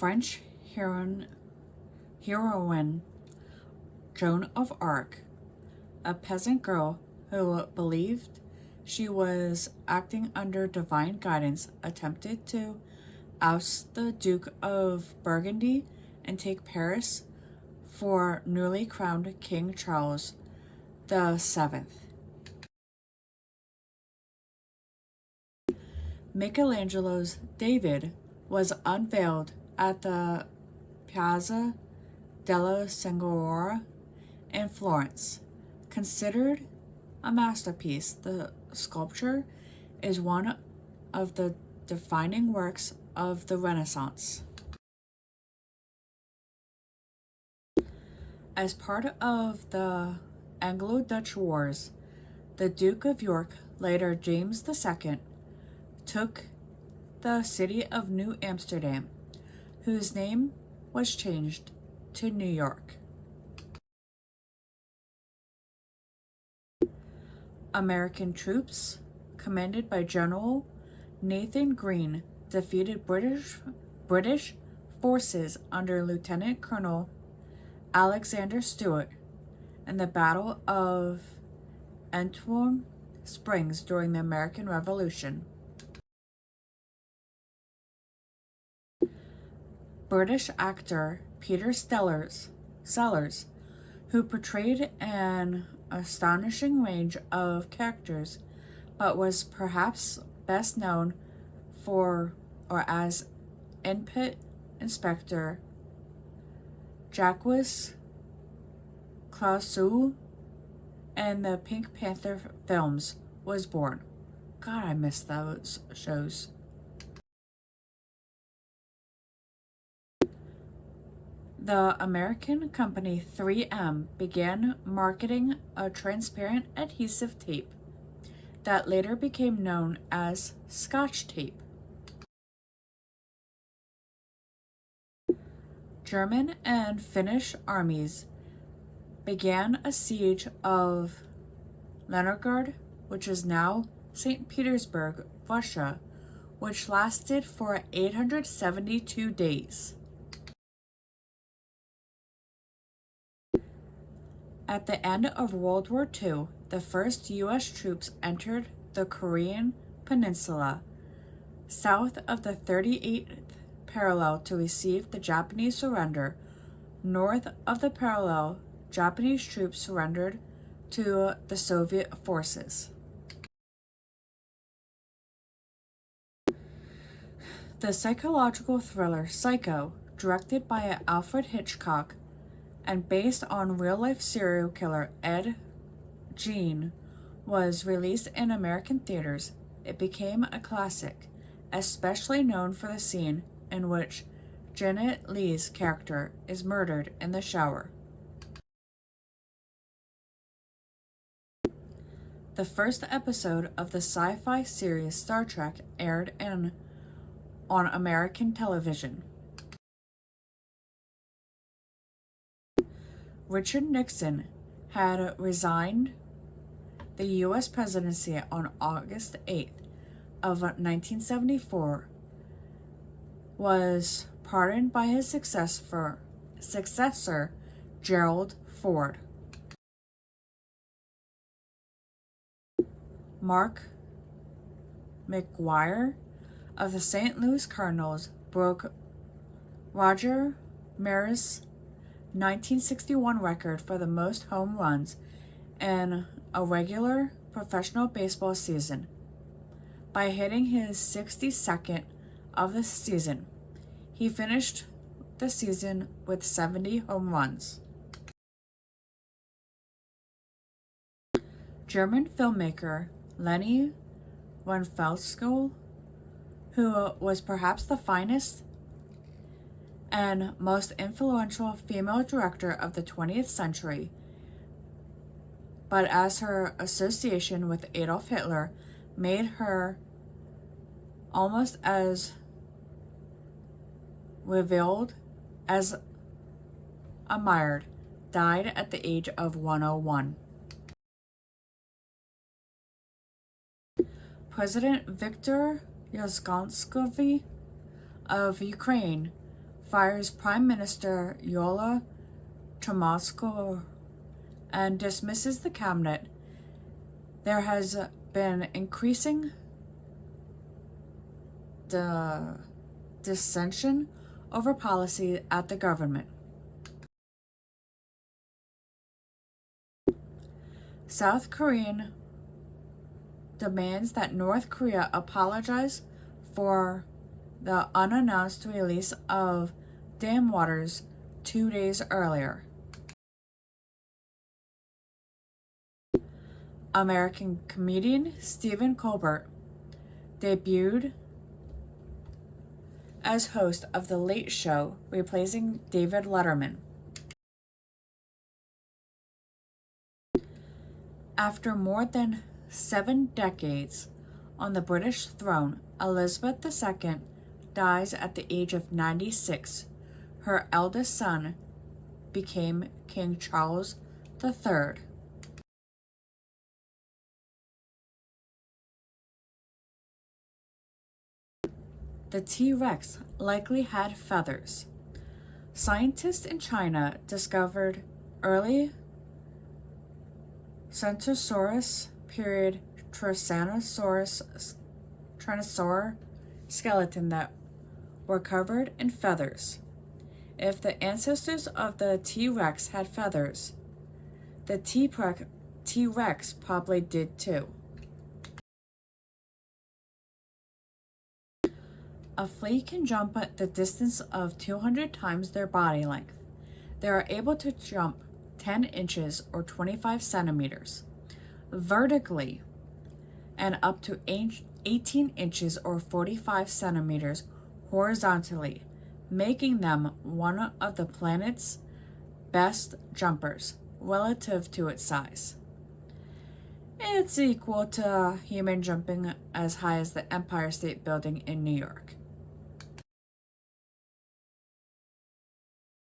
French heroine Joan of Arc, a peasant girl who believed she was acting under divine guidance, attempted to oust the Duke of Burgundy and take Paris for newly crowned King Charles VII. Michelangelo's David was unveiled at the Piazza della Signoria in Florence. Considered a masterpiece, the sculpture is one of the defining works of the Renaissance. As part of the Anglo-Dutch Wars, the Duke of York, later James II, took the city of New Amsterdam, whose name was changed to New York. American troops, commanded by General Nathan Greene, defeated British forces under Lieutenant Colonel Alexander Stewart in the Battle of Antietam Springs during the American Revolution. British actor Peter Sellers, who portrayed an astonishing range of characters, but was perhaps best known for or as Input Inspector Jacques Clouseau in the Pink Panther films, was born. God, I miss those shows. The American company 3M began marketing a transparent adhesive tape that later became known as Scotch tape. German and Finnish armies began a siege of Leningrad, which is now St. Petersburg, Russia, which lasted for 872 days. At the end of World War II, the first U.S. troops entered the Korean Peninsula, south of the 38th parallel to receive the Japanese surrender. North of the parallel, Japanese troops surrendered to the Soviet forces. The psychological thriller Psycho, directed by Alfred Hitchcock and based on real-life serial killer Ed Gein, was released in American theaters. It became a classic, especially known for the scene in which Janet Leigh's character is murdered in the shower. The first episode of the sci-fi series Star Trek aired on American television. Richard Nixon had resigned the U.S. presidency on August 8th of 1974, was pardoned by his successor, Gerald Ford. Mark McGwire of the St. Louis Cardinals broke Roger Maris' 1961 record for the most home runs in a regular professional baseball season by hitting his 62nd of the season. He finished the season with 70 home runs. German filmmaker Leni Riefenstahl, who was perhaps the finest and most influential female director of the 20th century, but as her association with Adolf Hitler made her almost as revealed as admired, died at the age of 101. President Viktor Yanukovych of Ukraine fires Prime Minister Yola Tomasko and dismisses the cabinet. There has been increasing dissension over policy at the government. South Korean demands that North Korea apologize for the unannounced release of dam waters 2 days earlier. American comedian Stephen Colbert debuted as host of The Late Show, replacing David Letterman. After more than 7 decades on the British throne, Elizabeth II dies at the age of 96. Her eldest son became King Charles III. The T-Rex likely had feathers. Scientists in China discovered early Centrosaurus period Tyrannosaur skeleton that were covered in feathers. If the ancestors of the T-Rex had feathers, the T-Rex probably did too. A flea can jump at the distance of 200 times their body length. They are able to jump 10 inches or 25 centimeters vertically and up to 18 inches or 45 centimeters horizontally, making them one of the planet's best jumpers relative to its size. It's equal to human jumping as high as the Empire State Building in New York.